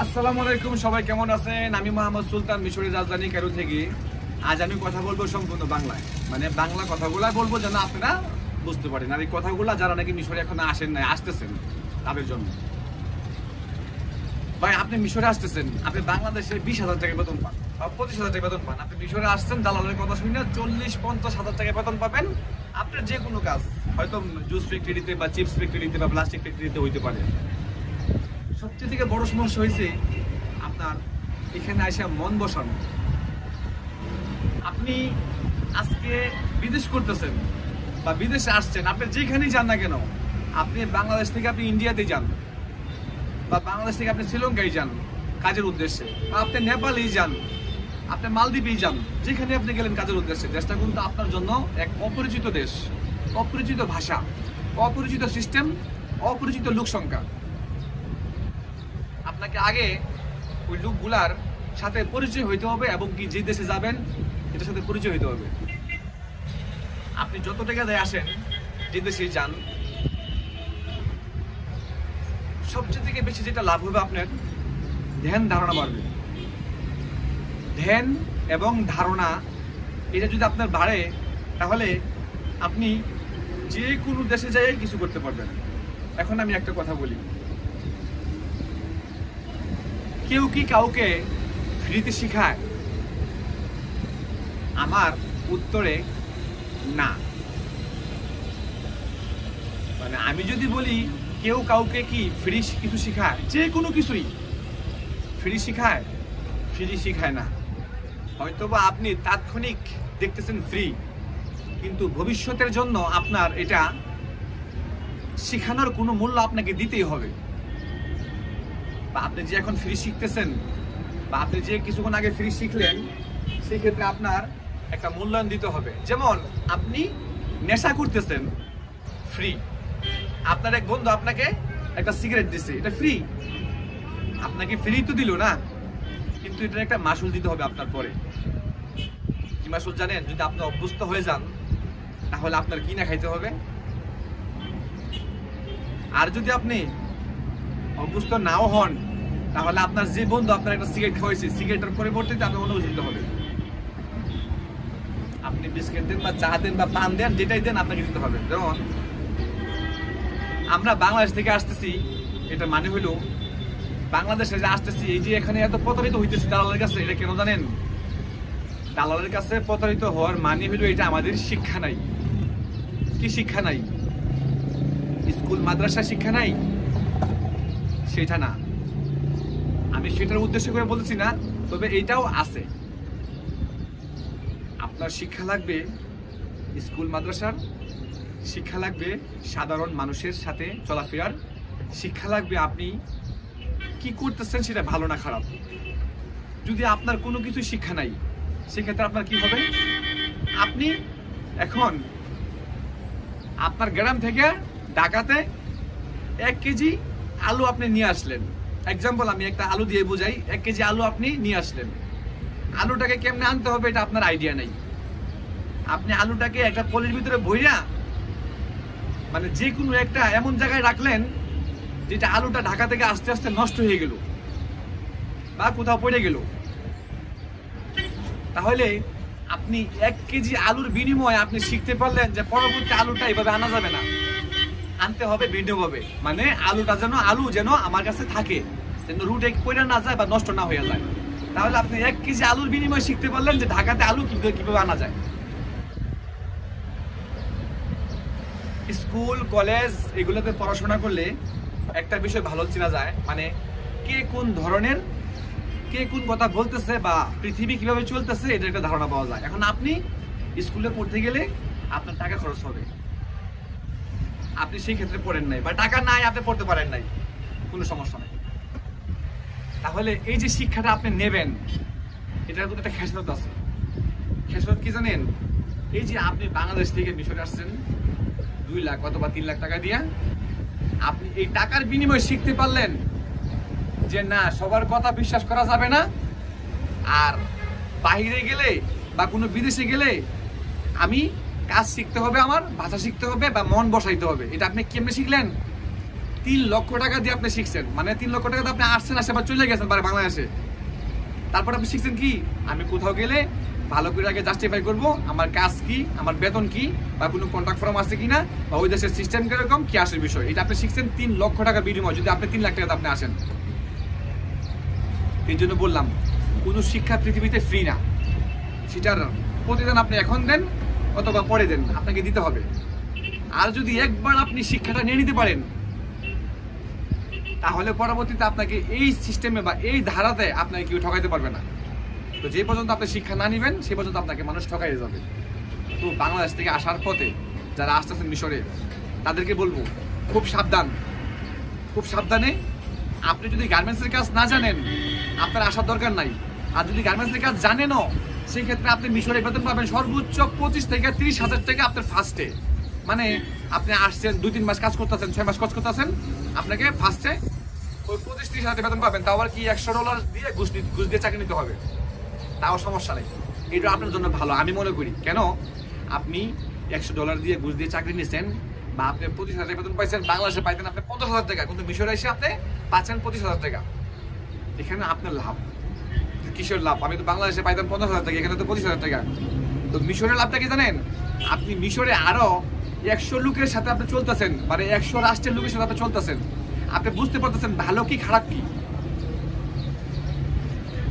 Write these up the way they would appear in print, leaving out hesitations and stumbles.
আসসালামু আলাইকুম, সবাই কেমন আছেন? আমি মোহাম্মদ সুলতান, মিশরের রাজধানী কায়রো থেকে। আজ আমি কথা বলবো সম্পূর্ণ বাংলায়, মানে বাংলা কথাগুলা বলবো যেন আপনারা বুঝতে পারেন। আর এই কথাগুলা যারা নাকি মিশরে এখন আসেন নাই, আসতেছেন তাদের জন্য। ভাই, আপনি মিশরে আসতেছেন, আপনি বাংলাদেশে 20,000 টাকা বেতন পান বা 25,000 টাকা বেতন পান। আপনি মিশরে আসছেন, দালালের কথা শুনে 40-50,000 টাকা বেতন পাবেন। আপনার যে কোনো কাজ, হয়তো জুস ফ্যাক্টরিতে বা চিপস ফ্যাক্টরিতে বা প্লাস্টিক ফ্যাক্টরিতে হইতে পারে। সবচেয়ে থেকে বড় সমস্যা হয়েছে আপনার এখানে এসে মন বসানো। আপনি আজকে বিদেশ করতেছেন বা বিদেশে আসছেন, আপনি যেখানেই যান না কেন, আপনি বাংলাদেশ থেকে আপনি ইন্ডিয়াতে যান বা বাংলাদেশ থেকে আপনি শ্রীলঙ্কায় যান কাজের উদ্দেশ্যে, বা আপনি নেপালেই যান, আপনি মালদ্বীপেই যান, যেখানে আপনি গেলেন কাজের উদ্দেশ্যে, দেশটা কিন্তু আপনার জন্য এক অপরিচিত দেশ, অপরিচিত ভাষা, অপরিচিত সিস্টেম, অপরিচিত লোক সংখ্যা। আপনাকে আগে ওই লোকগুলার সাথে পরিচয় হইতে হবে এবং কি যে দেশে যাবেন এটার সাথে পরিচয় হইতে হবে। আপনি যত টাকা দিয়ে আসেন, যে দেশে যান, সবচেয়ে থেকে বেশি যেটা লাভ হবে আপনার ধ্যান ধারণা বাড়বে। ধ্যান এবং ধারণা এটা যদি আপনার বাড়ে, তাহলে আপনি যে কোনো দেশে যাই কিছু করতে পারবেন। এখন আমি একটা কথা বলি, কেউ কি কাউকে ফ্রিতে শিখায়? আমার উত্তরে না। মানে আমি যদি বলি কেউ কাউকে কি ফ্রি কিছু শিখায়, যে কোনো কিছুই ফ্রি শিখায়? ফ্রি শিখায় না। হয়তোবা আপনি তাৎক্ষণিক দেখতেছেন ফ্রি, কিন্তু ভবিষ্যতের জন্য আপনার এটা শেখানোর কোনো মূল্য আপনাকে দিতেই হবে। বা আপনি যে এখন ফ্রি শিখতেছেন বা আপনি যে কিছুক্ষণ আগে ফ্রি শিখলেন, সেই ক্ষেত্রে আপনার একটা মূল্যায়ন দিতে হবে। যেমন আপনি নেশা করতেছেন, ফ্রি। আপনার এক বন্ধু আপনাকে একটা সিগারেট দিচ্ছে, এটা ফ্রি। আপনাকে ফ্রি তো দিল না, কিন্তু এটার একটা মাসুল দিতে হবে আপনার পরে। কি মাসুল জানেন? যদি আপনি অভ্যস্ত হয়ে যান, তাহলে আপনার কি না খাইতে হবে। আর যদি আপনি অভ্যস্ত নাও হন, তাহলে আপনার যে বন্ধু আপনার একটা সিগারেট খাওয়াইছে, সিগারেটের পরিবর্তে আপনার অন্য কিছু দিতে হবে। আপনি বিস্কিট দেন বা চা দেন বা পান দেন, যেটাই দেন আপনাকে দিতে হবে। যেমন আমরা বাংলাদেশ থেকে আসতেছি, এটা মানে হইল বাংলাদেশে যে আসতেছি, এই যে এখানে এত প্রতারিত হইতেছি দালালের কাছে, এটা কেন জানেন? দালালের কাছে প্রতারিত হওয়ার মানে হইল এটা আমাদের শিক্ষা নাই। কি শিক্ষা নাই? স্কুল মাদ্রাসা শিক্ষা নাই, সেটা না। আমি সেটার উদ্দেশ্য করে বলছি না, তবে এইটাও আছে। আপনার শিক্ষা লাগবে স্কুল মাদ্রাসার, শিক্ষা লাগবে সাধারণ মানুষের সাথে চলাফেরার, শিক্ষা লাগবে আপনি কি করতেছেন সেটা ভালো না খারাপ। যদি আপনার কোনো কিছু শিক্ষা নাই, সেক্ষেত্রে আপনার কি হবে? আপনি এখন আপনার গ্রাম থেকে ঢাকাতে 1 কেজি আলু আপনি নিয়ে আসলেন। এক্সাম্পল আমি একটা আলু দিয়ে বুঝাই। 1 কেজি আলু আপনি নিয়ে আসলেন। আলুটাকে কেমনে আনতে হবে এটা আপনার আইডিয়া নেই। আপনি আলুটাকে একটা পলির ভিতরে ভইরা, মানে যে কোনো একটা এমন জায়গায় রাখলেন যেটা আলুটা ঢাকা থেকে আস্তে আস্তে নষ্ট হয়ে গেল বা কোথাও পড়ে গেল। তাহলে আপনি 1 কেজি আলুর বিনিময়ে আপনি শিখতে পারলেন যে পরবর্তী আলুটা এভাবে আনা যাবে না, আনতে হবে ভিন্নভাবে। মানে আলুটা যেন আমার কাছে থাকে, যেন রুটে পড়ে না যায় বা নষ্ট না হয়ে যায়। তাহলে আপনি 1 কেজি আলুর বিনিময়ে শিখতে পারলেন যে ঢাকাতে আলু কিভাবে আনা যায়। স্কুল কলেজ এগুলোতে পড়াশোনা করলে একটা বিষয় ভালো চেনা যায়, মানে কে কোন ধরনের, কে কোন কথা বলতেছে বা পৃথিবী কিভাবে চলতেছে, এটা একটা ধারণা পাওয়া যায়। এখন আপনি স্কুলে পড়তে গেলে আপনার টাকা খরচ হবে, আপনি সেই ক্ষেত্রে পড়েন নাই বা টাকা নাই, আপনি পড়তে পারেন নাই, কোনো সমস্যা নেই। তাহলে এই যে শিক্ষাটা আপনি নেবেন, এটার কিন্তু একটা খেসারত আছে। খেসারত কি জানেন? এই যে আপনি বাংলাদেশ থেকে মিশরে আসছেন 2 লাখ অথবা 3 লাখ টাকা দিয়ে, আপনি এই টাকার বিনিময়ে শিখতে পারলেন যে না, সবার কথা বিশ্বাস করা যাবে না। আর বাইরে গেলে বা কোনো বিদেশে গেলে আমি কাজ শিখতে হবে, আমার ভাষা শিখতে হবে বা মন বসাইতে হবে। এটা আপনি কেমনে শিখলেন? 3 লক্ষ টাকা দিয়ে আপনি শিখছেন, মানে 3 লক্ষ টাকা দিয়ে আপনি আসছেন, আসে আবার চলে গেছেন বাংলাদেশে। তারপর আপনি শিখছেন কি, আমি কোথাও গেলে ভালো করে আগে জাস্টিফাই করবো আমার কাজ কি, আমার বেতন কি, বা কোনো কন্ট্রাক্ট ফর্ম আছে কিনা, বা ওই দেশের সিস্টেম কিরকম, কি আসে বিষয়। এটা আপনি শিখছেন 3 লক্ষ টাকা বিনিময়, যদি আপনি 3 লাখ টাকাতে আপনি আসেন। এই জন্য বললাম কোনো শিক্ষা পৃথিবীতে ফ্রি না, সেটার প্রতিদান আপনি এখন দেন অথবা পরে দেন, আপনাকে দিতে হবে। আর যদি একবার আপনি শিক্ষাটা নিয়ে নিতে পারেন, তাহলে পরবর্তীতে আপনাকে এই সিস্টেমে বা এই ধারাতে আপনাকে কেউ ঠকাইতে পারবে না। তো যে পর্যন্ত আপনি শিক্ষা না নেবেন সেই পর্যন্ত আপনাকে মানুষ ঠকাইয়ে যাবে। তো বাংলাদেশ থেকে আসার পথে যারা আসতেছেন মিশরে, তাদেরকে বলবো খুব সাবধান, খুব সাবধানে। আপনি যদি গার্মেন্টসের কাজ না জানেন আপনার আসার দরকার নাই, আর যদি গার্মেন্টসের কাজ জানেনও সেই ক্ষেত্রে আপনি মিশরে বেতন পাবেন সর্বোচ্চ 25 থেকে 30 হাজার টাকা আপনার ফার্স্টে। মানে আপনি আসছেন 2-3 মাস কাজ করতেছেন, 6 মাস কাজ করতেছেন, আপনাকে ফার্স্টে ওই 25-30 হাজার বেতন পাবেন। তাও আবার কি $100 দিয়ে ঘুষ দিয়ে চাকরি নিতে হবে, তাও সমস্যা নেই। এটা আপনার জন্য ভালো আমি মনে করি। কেন, আপনি $100 দিয়ে ঘুষ দিয়ে চাকরি নিয়েছেন, বা আপনি 25,000 বেতন পাইছেন, বাংলাদেশে পাইতেন আপনি 50,000 টাকা, কিন্তু মিশরে এসে আপনি পাচ্ছেন 25,000 টাকা। এখানে আপনার লাভ। কিসের লাভ? আমি তো বাংলাদেশে পাইতাম 50,000 টাকা, এখানে তো 25,000 টাকা। তো মিশরের লাভটা কি জানেন? আপনি মিশরে আরো 100 লোকের সাথে আপনি চলতেছেন, মানে 100 রাষ্ট্রের লোকের সাথে আপনি চলতেছেন, আপনি বুঝতে পারতেছেন ভালো কি খারাপ কি।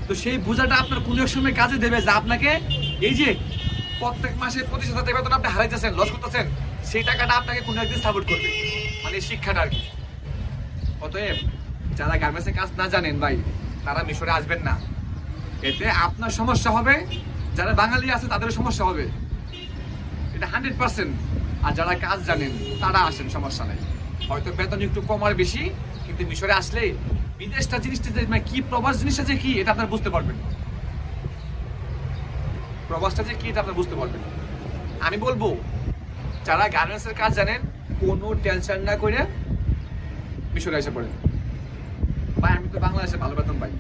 তো সেই বোঝাটা আপনার কোন এক সময় কাজে দেবে, যা আপনাকে এই যে প্রত্যেক মাসে 25,000 টাকা বেতন আপনি হারাইতেছেন, লস করতেছেন, সেই টাকাটা আপনাকে কোনো একদিন সাপোর্ট করবে, মানে শিক্ষাটা আর কি। অতএব যারা গার্মেন্টসের কাজ না জানেন ভাই, তারা মিশরে আসবেন না। এতে আপনার সমস্যা হবে, যারা বাঙালি আছে তাদের সমস্যা হবে, এটা 100%। আর যারা কাজ জানেন তারা আসেন, সমস্যা নেই। হয়তো বেতন একটু কম আর বেশি, কিন্তু মিশরে আসলে বিদেশটা জিনিসটা যে মানে কি, প্রবাস জিনিসটা যে কি, এটা আপনার বুঝতে পারবেন। প্রবাসটা যে কি এটা আপনার বুঝতে পারবেন। আমি বলবো যারা গার্মেন্টসের কাজ জানেন কোনো টেনশন না করে মিশরে এসে পড়েন। ভাই আমি তো বাংলাদেশে ভালো বেতন পাই,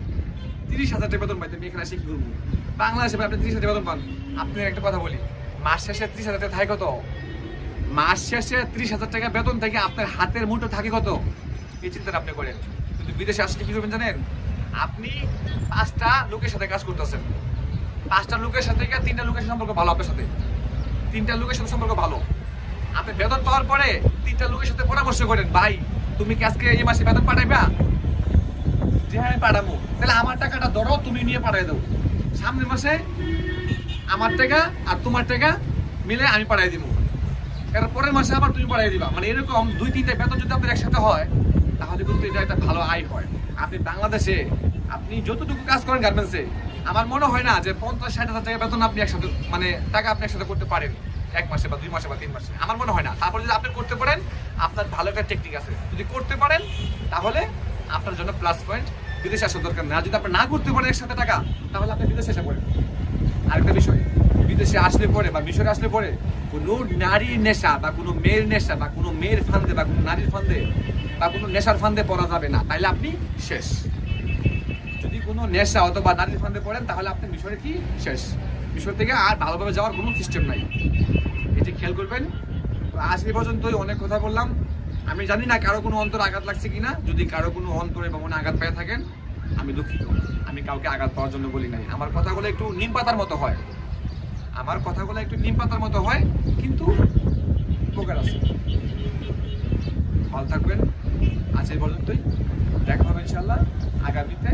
30,000 টাকা বেতন পাই, তুমি এখানে এসে কি করবো? বাংলাদেশে আপনি 30,000 টাকা বেতন পান। আপনি একটা কথা বলি, মাস শেষে 30,000 টাকা থাকে কত? মাস শেষে 30,000 টাকা বেতন থেকে আপনার হাতের মুঠো থাকে কত? এই চিন্তাটা আপনি করেন। কিন্তু বিদেশে আসলে কি করবেন জানেন? আপনি 5টা লোকের সাথে কাজ করতেছেন, 5টা লোকের সাথে 3টা লোকের সম্পর্ক ভালো, আপনার সাথে 3টা লোকের সাথে সম্পর্ক ভালো। আপনি বেতন পাওয়ার পরে 3টা লোকের সাথে পরামর্শ করেন, ভাই তুমি কি আজকে এই মাসে বেতন পাঠাইবা? যে হ্যাঁ পাঠাবো, তাহলে আমার টাকাটা ধরো, তুমি নিয়ে পাঠাই দাও। সামনের মাসে আমার টাকা আর তোমার টাকা মিলে আমি পাঠাই দিব, এর পরের মাসে আবার তুমি পাঠাই দিবা। মানে এরকম 2-3টা বেতন যদি আপনার একসাথে হয়, তাহলে কিন্তু এটা একটা ভালো আয় হয়। আপনি বাংলাদেশে আপনি যতটুকু কাজ করেন গার্মেন্টসে, আমার মনে হয় না যে 50-60 হাজার টাকা বেতন আপনি একসাথে, মানে টাকা আপনি একসাথে করতে পারেন 1 মাসে বা 2 মাসে বা 3 মাসে, আমার মনে হয় না। তারপর যদি আপনি করতে পারেন, আপনার ভালো একটা টেকনিক আছে, যদি করতে পারেন তাহলে আপনার জন্য প্লাস পয়েন্ট। বিদেশে আসার দরকার না। যদি আপনি না করতে পারেন একসাথে টাকা, তাহলে আপনি বিদেশে এসে পড়েন। আরেকটা বিষয়, বিদেশে আসলে পরে বা মিশরে আসলে পরে কোনো নারীর নেশা বা কোনো মেয়ের নেশা বা কোনো মেয়ের ফান্দে বা কোনো নারীর ফান্দে বা কোনো নেশার ফান্দে পড়া যাবে না, তাইলে আপনি শেষ। যদি কোনো নেশা অথবা নারীর ফান্দে পড়েন, তাহলে আপনি মিশরে কি শেষ। মিশর থেকে আর ভালোভাবে যাওয়ার কোনো সিস্টেম নাই, এটি খেয়াল করবেন। তো আজ এই পর্যন্তই, অনেক কথা বললাম। আমি জানি না কারো কোনো অন্তর আঘাত লাগছে কিনা। যদি কারো কোনো অন্তরে বা মনে আঘাত পেয়ে থাকেন, আমি দুঃখিত। আমি কাউকে আঘাত পাওয়ার জন্য বলি নাই। আমার কথাগুলো একটু নিম পাতার মতো হয়, আমার কথাগুলো একটু নিম পাতার মতো হয়, কিন্তু উপকার আছে। ভালো থাকবেন। আজ এই পর্যন্তই, দেখা হবে ইনশাল্লাহ আগামীতে।